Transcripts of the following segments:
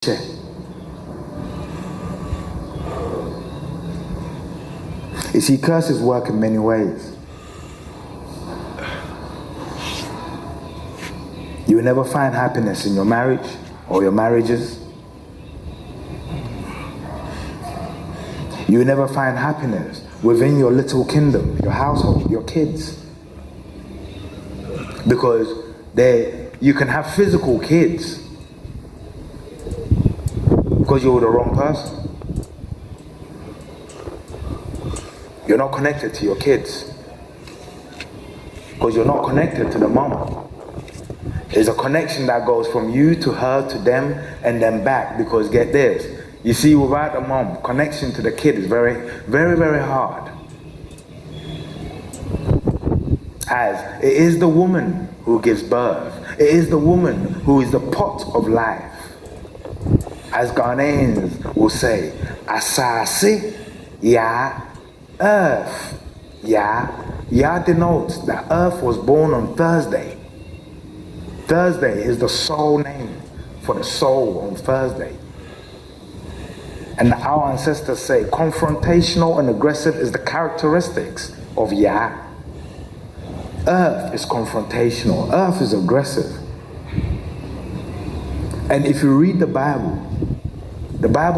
You see, curses work in many ways. You will never find happiness in your marriage or your marriages. You will never find happiness within your little kingdom, your household, your kids. Because you can have physical kids because you're the wrong person. You're not connected to your kids because you're not connected to the mom. There's a connection that goes from you to her, to them, and then back, because get this. You see, without the mom, connection to the kid is very, very, very hard. As it is the woman who gives birth. It is the woman who is the pot of life. As Ghanaians will say, asase, ya, earth. Ya denotes that earth was born on Thursday. Thursday is the soul name for the soul on Thursday. And our ancestors say confrontational and aggressive is the characteristics of Ya. Earth is confrontational. Earth is aggressive. And if you read the Bible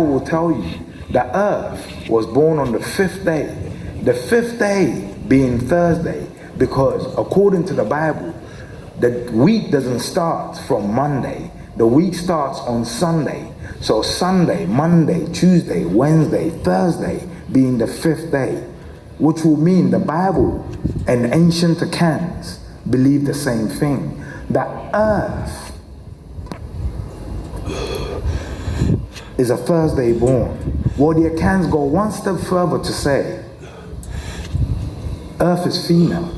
will tell you that Earth was born on the 5th day. The 5th day being Thursday, because according to the Bible, the week doesn't start from Monday. The week starts on Sunday. So Sunday, Monday, Tuesday, Wednesday, Thursday being the 5th day, which will mean the Bible and ancient Accounts believe the same thing, that Earth is a Thursday born. Well, the Accounts go one step further to say Earth is female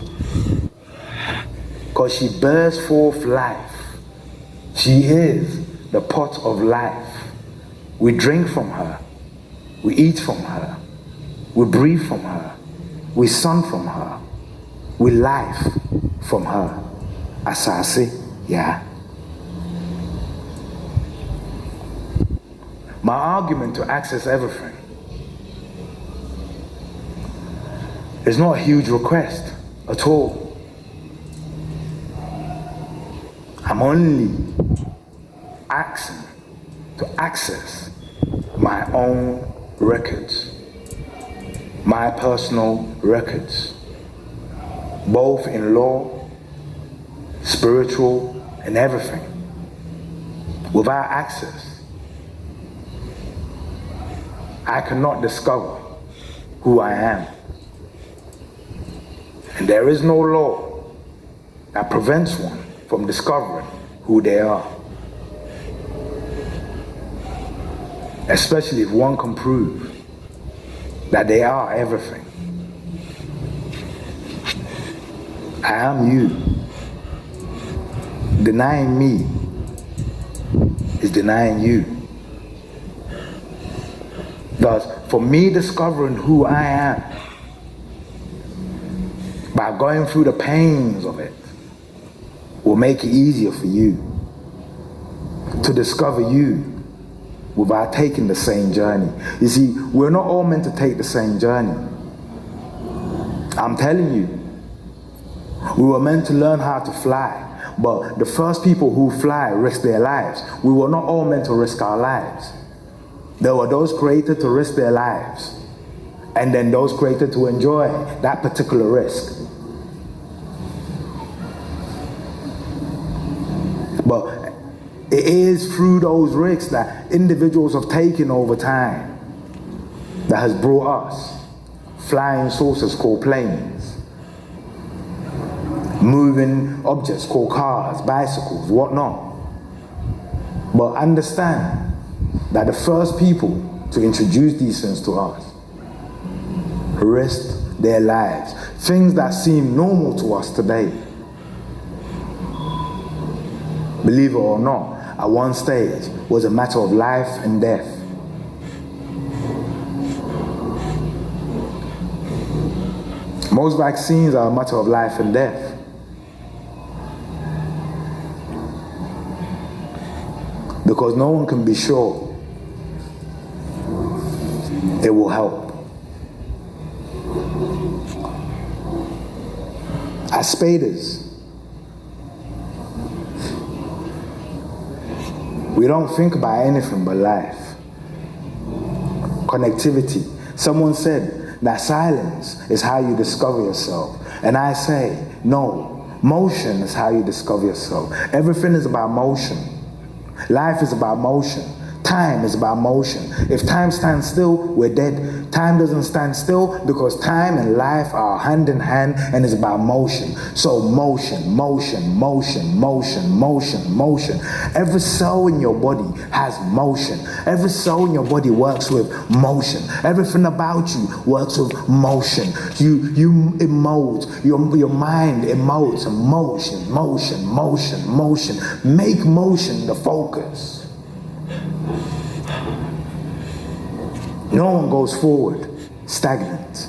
because she bears forth life. She is the pot of life. We drink from her. We eat from her. We breathe from her. We sun from her. We life from her. Asase, yeah. My argument to access everything is not a huge request at all. I'm only asking to access my own records, my personal records, both in law, spiritual, and everything. Without access, I cannot discover who I am. And there is no law that prevents one from discovering who they are. Especially if one can prove that they are everything. I am you. Denying me is denying you. Thus, for me discovering who I am by going through the pains of it will make it easier for you to discover you without taking the same journey. You see, we're not all meant to take the same journey. I'm telling you, we were meant to learn how to fly, but the first people who fly risk their lives. We were not all meant to risk our lives. There were those created to risk their lives, and then those created to enjoy that particular risk. But it is through those risks that individuals have taken over time that has brought us flying saucers called planes, moving objects called cars, bicycles, whatnot. But understand that the first people to introduce these things to us risked their lives. Things that seem normal to us today, believe it or not, at one stage was a matter of life and death. Most vaccines are a matter of life and death. because no one can be sure it will help. As Spadas, we don't think about anything but life. Connectivity. Someone said that silence is how you discover yourself. And I say, no, motion is how you discover yourself. Everything is about motion. Life is about motion. Time is about motion. If time stands still, we're dead. Time doesn't stand still because time and life are hand in hand, and it's about motion. So motion, motion, motion, motion, motion, motion. Every cell in your body has motion. Every cell in your body works with motion. Everything about you works with motion. You emote. Your mind emotes. Motion, motion, motion, motion. Make motion the focus. No one goes forward stagnant.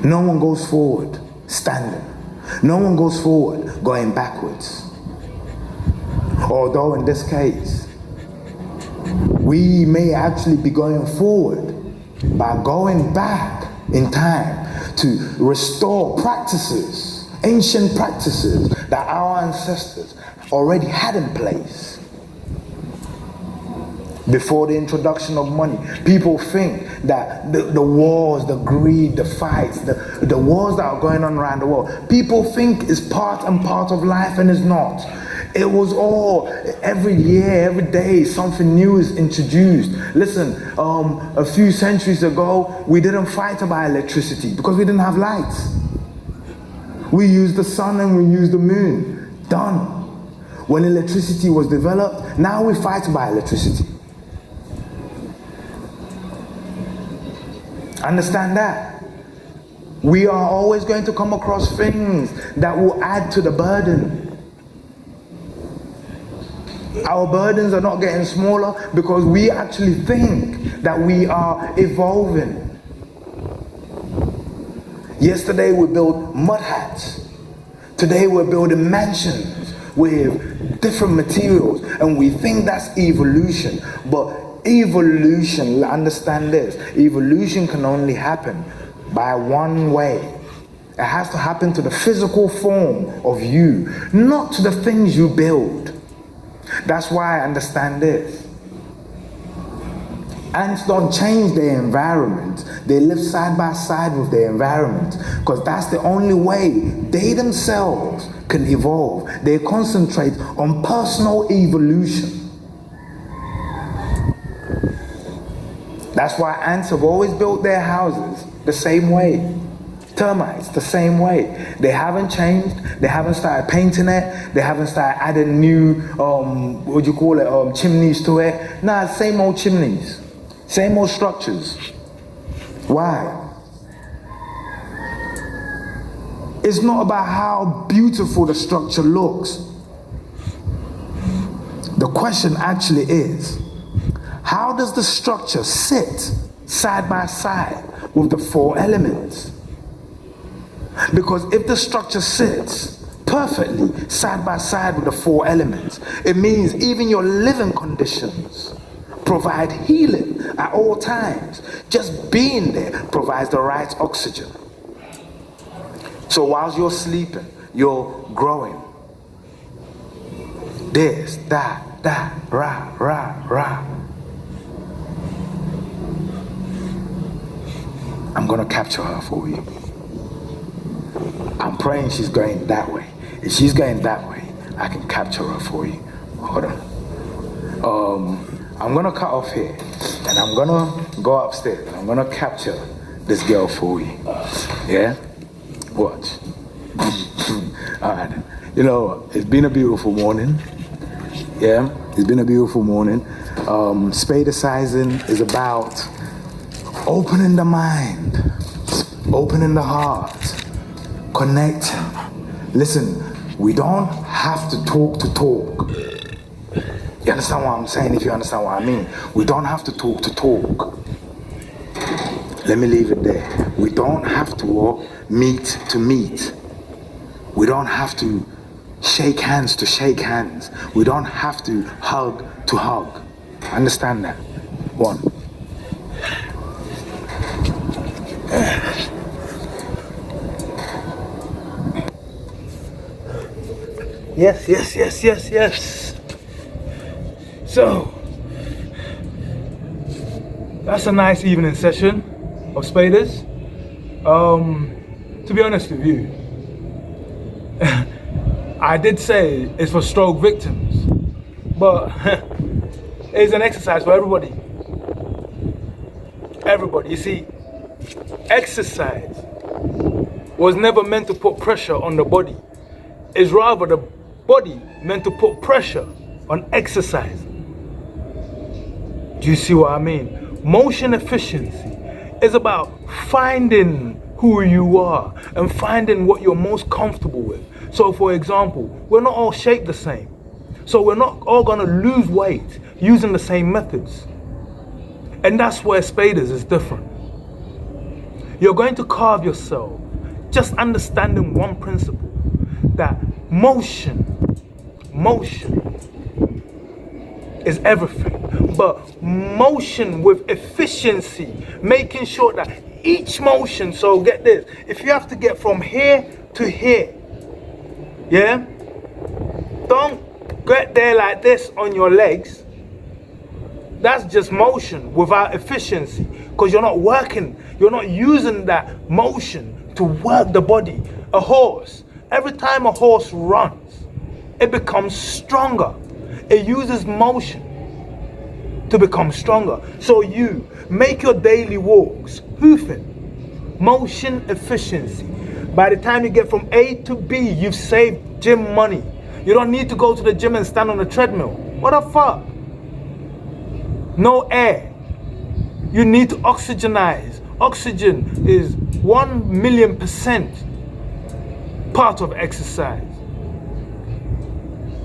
No one goes forward standing. No one goes forward going backwards. Although in this case, we may actually be going forward by going back in time to restore practices, ancient practices that our ancestors already had in place. Before the introduction of money, people think that the wars, the greed, the fights, the wars that are going on around the world, people think is part and part of life, and it's not. It was all, every year, every day, something new is introduced. Listen, a few centuries ago, we didn't fight about electricity because we didn't have lights. We used the sun and we used the moon. Done. When electricity was developed, now we fight about electricity. Understand that. We are always going to come across things that will add to the burden. Our burdens are not getting smaller because we actually think that we are evolving. Yesterday we built mud huts. Today we're building mansions with different materials, and we think that's evolution. But evolution, understand this, evolution can only happen by one way. It has to happen to the physical form of you, not to the things you build. That's why I understand this. Ants don't change their environment. They live side by side with their environment because that's the only way they themselves can evolve. They concentrate on personal evolution. That's why ants have always built their houses the same way. Termites, the same way. They haven't changed. They haven't started painting it. They haven't started adding new, chimneys to it. Nah, same old chimneys. Same old structures. Why? It's not about how beautiful the structure looks. The question actually is, how does the structure sit side by side with the four elements? Because if the structure sits perfectly side by side with the four elements, it means even your living conditions provide healing at all times. Just being there provides the right oxygen. So whilst you're sleeping, you're growing. This, that, rah, rah, rah. I'm gonna capture her for you. I'm praying she's going that way. If she's going that way, I can capture her for you. Hold on. I'm gonna cut off here, and I'm gonna go upstairs. I'm gonna capture this girl for you. Yeah? Watch. Alright. You know, it's been a beautiful morning. Yeah? It's been a beautiful morning. Spadasizing is about opening the mind, opening the heart, connecting. Listen, we don't have to talk. You understand what I'm saying? If you understand what I mean. We don't have to talk. Let me leave it there. We don't have to meet. We don't have to shake hands to shake hands. We don't have to hug to hug. Understand that? One. Yes. So, that's a nice evening session of Spadas. To be honest with you, I did say it's for stroke victims, but it's an exercise for everybody. Everybody. You see, exercise was never meant to put pressure on the body. It's rather the body meant to put pressure on exercise. Do you see what I mean? Motion efficiency is about finding who you are and finding what you're most comfortable with. So for example, we're not all shaped the same. So we're not all gonna lose weight using the same methods. And that's where Spadas is different. You're going to carve yourself just understanding one principle, that motion is everything, but motion with efficiency, making sure that each motion, so get this, if you have to get from here to here, yeah, don't get there like this on your legs. That's just motion without efficiency, because you're not working, you're not using that motion to work the body. A horse, every time a horse runs, it becomes stronger. It uses motion to become stronger. So you make your daily walks hoofing, motion efficiency. By the time you get from A to B, you've saved gym money. You don't need to go to the gym and stand on the treadmill. What the fuck? No air. You need to oxygenize. Oxygen is 1,000,000% part of exercise.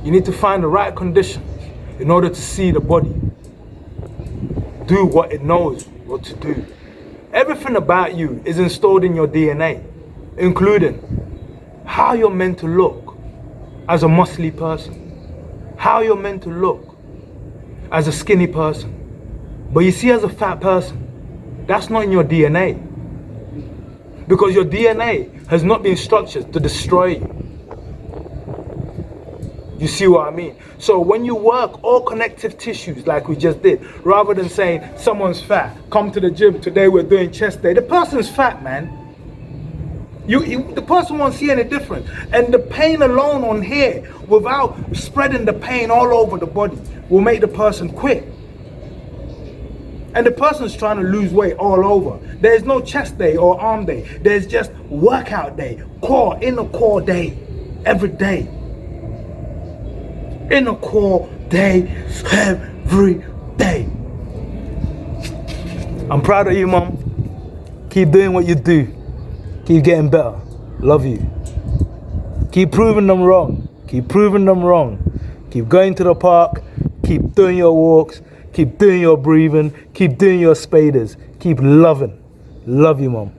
You need to find the right conditions in order to see the body do what it knows what to do. Everything about you is installed in your DNA, including how you're meant to look as a muscly person, how you're meant to look as a skinny person. But you see, as a fat person, that's not in your DNA, because your DNA has not been structured to destroy you. You see what I mean? So when you work all connective tissues like we just did, rather than saying someone's fat, come to the gym, today we're doing chest day, the person's fat, man. The person won't see any difference. And the pain alone on here, without spreading the pain all over the body, will make the person quit. And the person's trying to lose weight all over. There's no chest day or arm day. There's just workout day, core, inner core day, every day. Inner core day, every day. I'm proud of you, Mom. Keep doing what you do. Keep getting better. Love you. Keep proving them wrong. Keep proving them wrong. Keep going to the park. Keep doing your walks. Keep doing your breathing. Keep doing your Spadas. Keep loving. Love you, Mom.